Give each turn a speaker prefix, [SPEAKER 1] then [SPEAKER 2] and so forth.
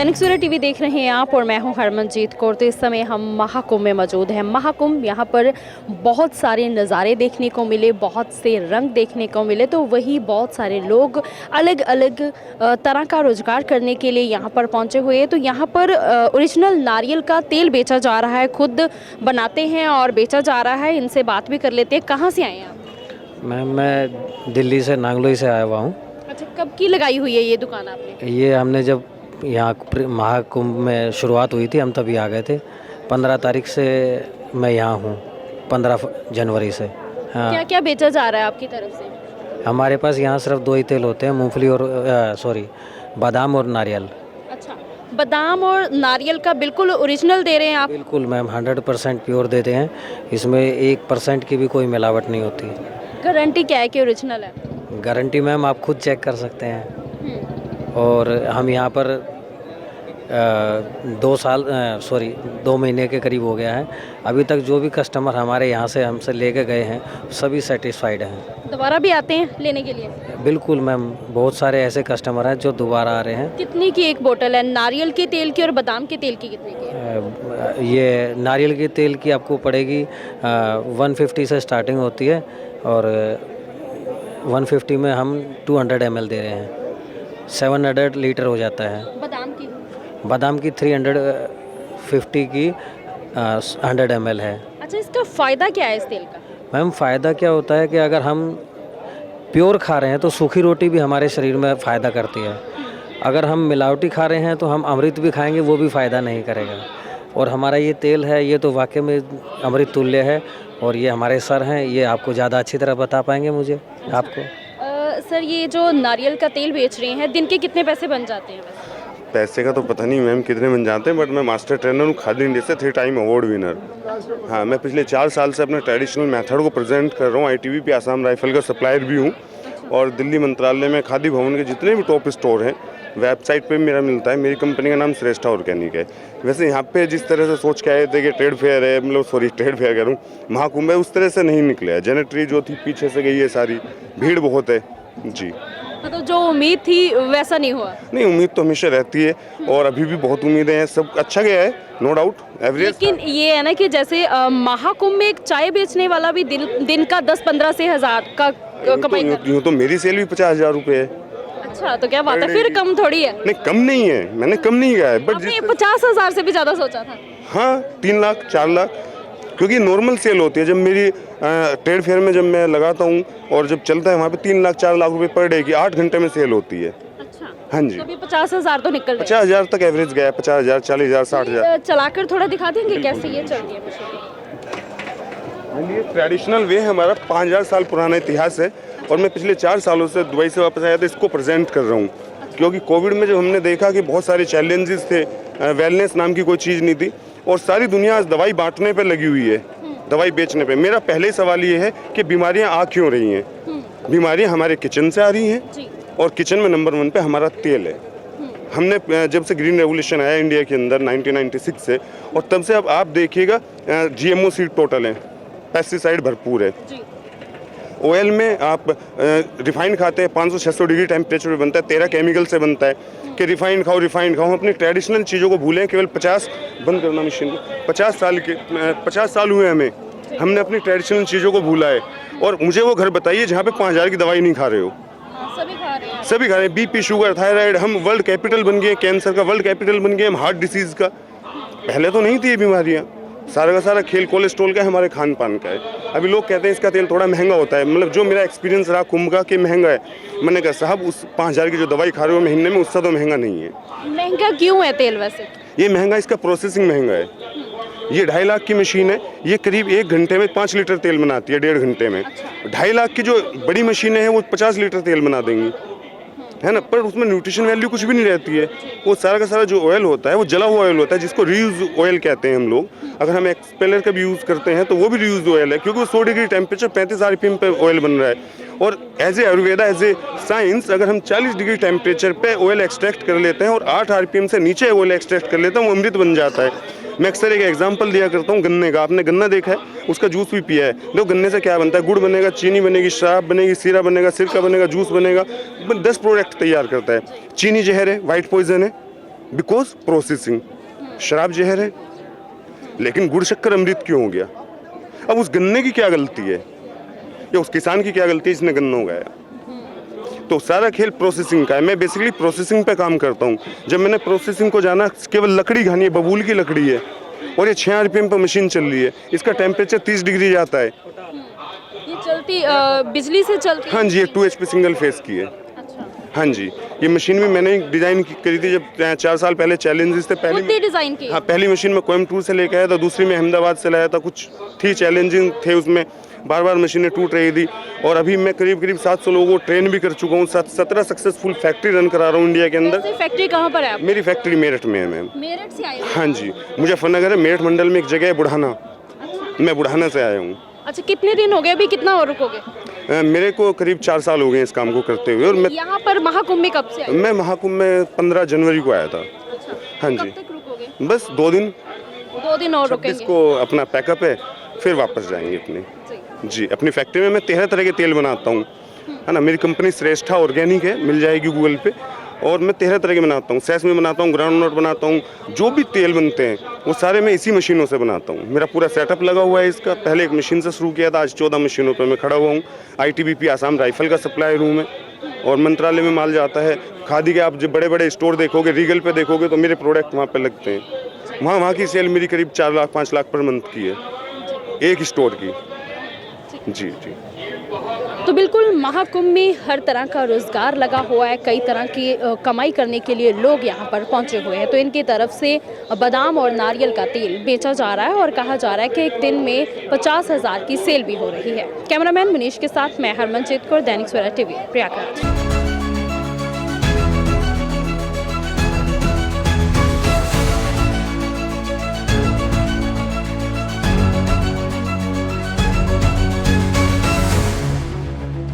[SPEAKER 1] Dainik Savera TV देख रहे हैं आप और मैं हूं हरमनजीत कौर। तो इस समय हम महाकुंभ में मौजूद हैं। महाकुंभ यहाँ पर बहुत सारे नज़ारे देखने को मिले, बहुत से रंग देखने को मिले, तो वही बहुत सारे लोग अलग अलग तरह का रोजगार करने के लिए यहाँ पर पहुँचे हुए हैं। तो यहाँ पर ओरिजिनल नारियल का तेल बेचा जा रहा है, खुद बनाते हैं और बेचा जा रहा है। इनसे बात भी कर लेते हैं। कहाँ से आए हैं आप?
[SPEAKER 2] मैम मैं दिल्ली से नांगलोई से आया हुआ हूँ।
[SPEAKER 1] अच्छा, कब की लगाई हुई है ये दुकान आपने?
[SPEAKER 2] ये हमने जब यहाँ महाकुंभ में शुरुआत हुई थी हम तभी आ गए थे। 15 तारीख से मैं यहाँ हूँ, 15 जनवरी से। हाँ।
[SPEAKER 1] क्या क्या बेचा जा रहा है आपकी तरफ से?
[SPEAKER 2] हमारे पास यहाँ सिर्फ 2 ही तेल होते हैं, मूंगफली और बादाम और नारियल।
[SPEAKER 1] अच्छा, बादाम और नारियल का बिल्कुल ओरिजिनल दे रहे हैं आप?
[SPEAKER 2] बिल्कुल मैम, 100% प्योर देते हैं। इसमें 1% की भी कोई मिलावट नहीं होती।
[SPEAKER 1] गारंटी क्या है कि ओरिजिनल है?
[SPEAKER 2] गारंटी मैम आप खुद चेक कर सकते हैं। और हम यहाँ पर 2 महीने के करीब हो गया है। अभी तक जो भी कस्टमर हमारे यहाँ से हमसे लेके गए हैं सभी सेटिस्फाइड हैं। दोबारा
[SPEAKER 1] भी आते हैं लेने के लिए?
[SPEAKER 2] बिल्कुल मैम, बहुत सारे ऐसे कस्टमर हैं जो दोबारा आ रहे हैं।
[SPEAKER 1] कितनी की एक बोतल है नारियल के तेल की और बादाम के तेल की कितने की है?
[SPEAKER 2] ये नारियल के तेल की आपको पड़ेगी 150 से स्टार्टिंग होती है और 150 में हम 200 ml दे रहे हैं। 700 लीटर हो जाता है। बादाम की 350 की 100 ml है।
[SPEAKER 1] अच्छा, इसका फ़ायदा क्या है इस तेल का?
[SPEAKER 2] मैम फ़ायदा क्या होता है कि अगर हम प्योर खा रहे हैं तो सूखी रोटी भी हमारे शरीर में फ़ायदा करती है। अगर हम मिलावटी खा रहे हैं तो हम अमृत भी खाएंगे, वो भी फ़ायदा नहीं करेगा। और हमारा ये तेल है, ये तो वाकई में अमृत तुल्य है। और ये हमारे सर हैं, ये आपको ज़्यादा अच्छी तरह बता पाएंगे मुझे। अच्छा। आपको
[SPEAKER 1] सर, ये जो नारियल का तेल बेच रहे हैं, दिन के कितने पैसे बन जाते हैं?
[SPEAKER 3] पैसे का तो पता नहीं मैम कितने बन जाते हैं, बट मैं मास्टर ट्रेनर हूँ खादी इंडिया से, 3 टाइम अवार्ड विनर। हाँ, मैं पिछले 4 साल से अपने ट्रेडिशनल मेथड को प्रेजेंट कर रहा हूँ। ITV पे आसाम राइफल का सप्लायर भी हूँ। और दिल्ली मंत्रालय में खादी भवन के जितने भी टॉप स्टोर हैं वेबसाइट पे मेरा मिलता है। मेरी कंपनी का नाम श्रेष्ठा ऑर्गेनिक है। वैसे यहाँ पे जिस तरह से सोच के आए थे कि ट्रेड फेयर है, ट्रेड फेयर करूँ, महाकुंभ है, उस तरह से नहीं निकले। जेनेट्री जो थी पीछे से गई है सारी, भीड़ बहुत है जी।
[SPEAKER 1] तो जो उम्मीद थी वैसा नहीं हुआ? नहीं,
[SPEAKER 3] उम्मीद तो हमेशा रहती है और अभी भी बहुत उम्मीदें हैं। सब अच्छा गया है, नो डाउट, एवरेज।
[SPEAKER 1] लेकिन ये है ना कि जैसे महाकुंभ में एक चाय बेचने वाला भी दिन का 10-15 से 1000 का कमाई करता है।
[SPEAKER 3] यूँ तो मेरी सेल भी 50,000 रुपये है।
[SPEAKER 1] अच्छा, तो क्या बात है, फिर कम थोड़ी है?
[SPEAKER 3] नहीं, कम नहीं है, मैंने कम नहीं कहा है, बट
[SPEAKER 1] 50,000 से भी ज़्यादा सोचा था।
[SPEAKER 3] हाँ, 3 लाख 4 लाख, क्योंकि नॉर्मल सेल होती है। जब मेरी ट्रेड फेयर में जब मैं लगाता हूँ और जब चलता है वहाँ पे 3 लाख 4 लाख रुपए पर डे की 8 घंटे में सेल होती है।
[SPEAKER 1] अच्छा,
[SPEAKER 3] हाँ जी।
[SPEAKER 1] तो अभी 50,000 तो निकल रहे हैं।
[SPEAKER 3] 50,000 तक एवरेज गया है, 50,000, 40,000, 60,000।
[SPEAKER 1] चलाकर थोड़ा दिखा देंगे कैसे ये चल रही है मशीन?
[SPEAKER 3] ये ट्रेडिशनल वे है हमारा, 5000 साल पुराना इतिहास है। और मैं पिछले 4 सालों से दुबई से वापस आया था, इसको प्रेजेंट कर रहा हूँ। क्योंकि कोविड में जब हमने देखा कि बहुत सारे चैलेंजेस थे, वेलनेस नाम की कोई चीज़ नहीं थी और सारी दुनिया आज दवाई बांटने पे लगी हुई है, दवाई बेचने पे। मेरा पहले ही सवाल ये है कि बीमारियां आ क्यों रही हैं? बीमारियां हमारे किचन से आ रही हैं और किचन में नंबर 1 पे हमारा तेल है। हमने जब से ग्रीन रेवोल्यूशन आया इंडिया के अंदर 1996 से, और तब से अब आप देखिएगा GMO सीड टोटल है, पेस्टिसाइड भरपूर है। ऑयल में आप रिफाइंड खाते हैं, 500-600 डिग्री टेम्परेचर पे बनता है, 13 केमिकल से बनता है कि रिफाइंड खाओ। हम अपनी ट्रेडिशनल चीज़ों को भूलें। केवल 50 बंद करना मशीन को 50 साल हुए हमें, हमने अपनी ट्रेडिशनल चीज़ों को भूला है। और मुझे वो घर बताइए जहाँ पे 5000 की दवाई नहीं खा रहे हो।
[SPEAKER 1] सभी खा रहे हैं।
[SPEAKER 3] BP, sugar, thyroid. हम वर्ल्ड कैपिटल बन गए, कैंसर का वर्ल्ड कैपिटल बन गए हम, हार्ट डिसीज़ का। पहले तो नहीं थी ये बीमारियाँ। सारा का सारा खेल कोलेस्ट्रॉल का, हमारे खान पान का है। अभी लोग कहते हैं इसका तेल थोड़ा महंगा होता है, मतलब जो मेरा एक्सपीरियंस रहा कुंभ का कि महंगा है। मैंने कहा साहब, उस 5000 की जो दवाई खा रहे हो महीने में, उससे तो महंगा नहीं है।
[SPEAKER 1] महंगा क्यों है तेल वैसे?
[SPEAKER 3] ये महंगा, इसका प्रोसेसिंग महंगा है। ये 2.5 लाख की मशीन है, ये करीब 1 घंटे में 5 लीटर तेल बनाती है, 1.5 घंटे में। 2.5 लाख की जो बड़ी मशीनें हैं वो 50 लीटर तेल बना देंगी, है ना। पर उसमें न्यूट्रिशन वैल्यू कुछ भी नहीं रहती है। वो सारा का सारा जो ऑयल होता है वो जला हुआ ऑयल होता है, जिसको रीयूज ऑयल कहते हैं हम लोग। अगर हम एक्सपेलर का भी यूज़ करते हैं तो वो भी रीयूज ऑयल है, क्योंकि वो 100 डिग्री टेम्परेचर 35 RPM पे ऑयल बन रहा है। और as a Ayurveda, as a science, अगर हम 40 डिग्री टेम्परेचर पे ऑयल एक्सट्रैक्ट कर लेते हैं और 8 RPM से नीचे ऑयल एक्सट्रैक्ट कर लेते हैं, वो अमृत बन जाता है। मैं अक्सर एक एग्जांपल दिया करता हूँ गन्ने का। आपने गन्ना देखा है, उसका जूस भी पिया है। देखो गन्ने से क्या बनता है, गुड़ बनेगा, चीनी बनेगी, शराब बनेगी, सीरा बनेगा, सिरका बनेगा, जूस बनेगा, 10 प्रोडक्ट तैयार करता है। चीनी जहर है, वाइट पॉइजन है, बिकॉज प्रोसेसिंग। शराब जहर है, लेकिन गुड़ शक्कर अमृत क्यों हो गया? अब उस गन्ने की क्या गलती है या उस किसान की क्या गलती है जिसने गन्ना उगाया? तो सारा खेल प्रोसेसिंग का है। मैं बेसिकली प्रोसेसिंग पे काम करता हूँ। जब मैंने प्रोसेसिंग को जाना, केवल लकड़ी खानी है, बबूल की लकड़ी है और ये 6 RPM पर मशीन चल रही है। इसका टेम्परेचर 30 डिग्री जाता है।
[SPEAKER 1] ये चलती बिजली से चलती है?
[SPEAKER 3] हाँ जी, ये 2 HP सिंगल फेस की है।
[SPEAKER 1] अच्छा,
[SPEAKER 3] हाँ जी, ये मशीन भी मैंने डिज़ाइन करी थी जब 4 साल पहले। चैलेंजेस थे
[SPEAKER 1] खुद ही डिजाइन की?
[SPEAKER 3] हाँ, पहली मशीन में कोयम्बटूर से लेके आया था, दूसरी में अहमदाबाद से लाया था। कुछ थी चैलेंजिंग थे उसमें, बार बार मशीनें टूट रही थी। और अभी मैं करीब 700 लोगों को ट्रेन भी कर चुका हूँ। 17 सक्सेसफुल फैक्ट्री रन करा रहा हूँ इंडिया के अंदर।
[SPEAKER 1] वैसे फैक्ट्री कहाँ पर है आप?
[SPEAKER 3] मेरी फैक्ट्री मेरठ में है मैम।
[SPEAKER 1] मेरठ से आए हो?
[SPEAKER 3] हाँ जी, मुजफ्फरनगर है। मेरठ मंडल में एक जगह है बुढ़ाना, मैं बुढ़ाना से आया हूँ।
[SPEAKER 1] अच्छा, कितने दिन हो गए? अभी कितना और रुकोगे?
[SPEAKER 3] मेरे को करीब 4 साल हो गए इस काम को करते हुए। और
[SPEAKER 1] यहाँ पर महाकुंभ में कब से आए?
[SPEAKER 3] मैं महाकुंभ में 15 जनवरी को आया था।
[SPEAKER 1] अच्छा,
[SPEAKER 3] हाँ
[SPEAKER 1] कब
[SPEAKER 3] जी,
[SPEAKER 1] तक रुकोगे?
[SPEAKER 3] बस 2 दिन।
[SPEAKER 1] 2 दिन और रुकेंगे?
[SPEAKER 3] इसको अपना पैकअप है, फिर वापस जाएंगे अपने। जी, अपनी फैक्ट्री में मैं 13 तरह के तेल बनाता हूँ, है ना। मेरी कंपनी श्रेष्ठा ऑर्गेनिक है, मिल जाएगी गूगल पे। और मैं 13 तरह के बनाता हूँ। सेसमी बनाता हूँ, ग्राउंड नट बनाता हूँ। जो भी तेल बनते हैं वो सारे मैं इसी मशीनों से बनाता हूँ। मेरा पूरा सेटअप लगा हुआ है इसका। पहले एक मशीन से शुरू किया था, आज 14 मशीनों पर मैं खड़ा हुआ हूँ। ITBP आसाम राइफल का सप्लाई रूम है और मंत्रालय में माल जाता है। खादी के आप जो बड़े बड़े स्टोर देखोगे, रीगल पे देखोगे, तो मेरे प्रोडक्ट वहाँ पे लगते हैं। वहाँ की सेल मेरी करीब 4 लाख 5 लाख पर मंथ की है, एक स्टोर की। जी जी।
[SPEAKER 1] तो बिल्कुल महाकुंभ में हर तरह का रोजगार लगा हुआ है। कई तरह की कमाई करने के लिए लोग यहाँ पर पहुँचे हुए हैं। तो इनकी तरफ से बादाम और नारियल का तेल बेचा जा रहा है और कहा जा रहा है कि एक दिन में 50,000 की सेल भी हो रही है। कैमरामैन मुनीश के साथ मैं हरमनजीत कौर, दैनिक सवेरा TV, प्रयागराज।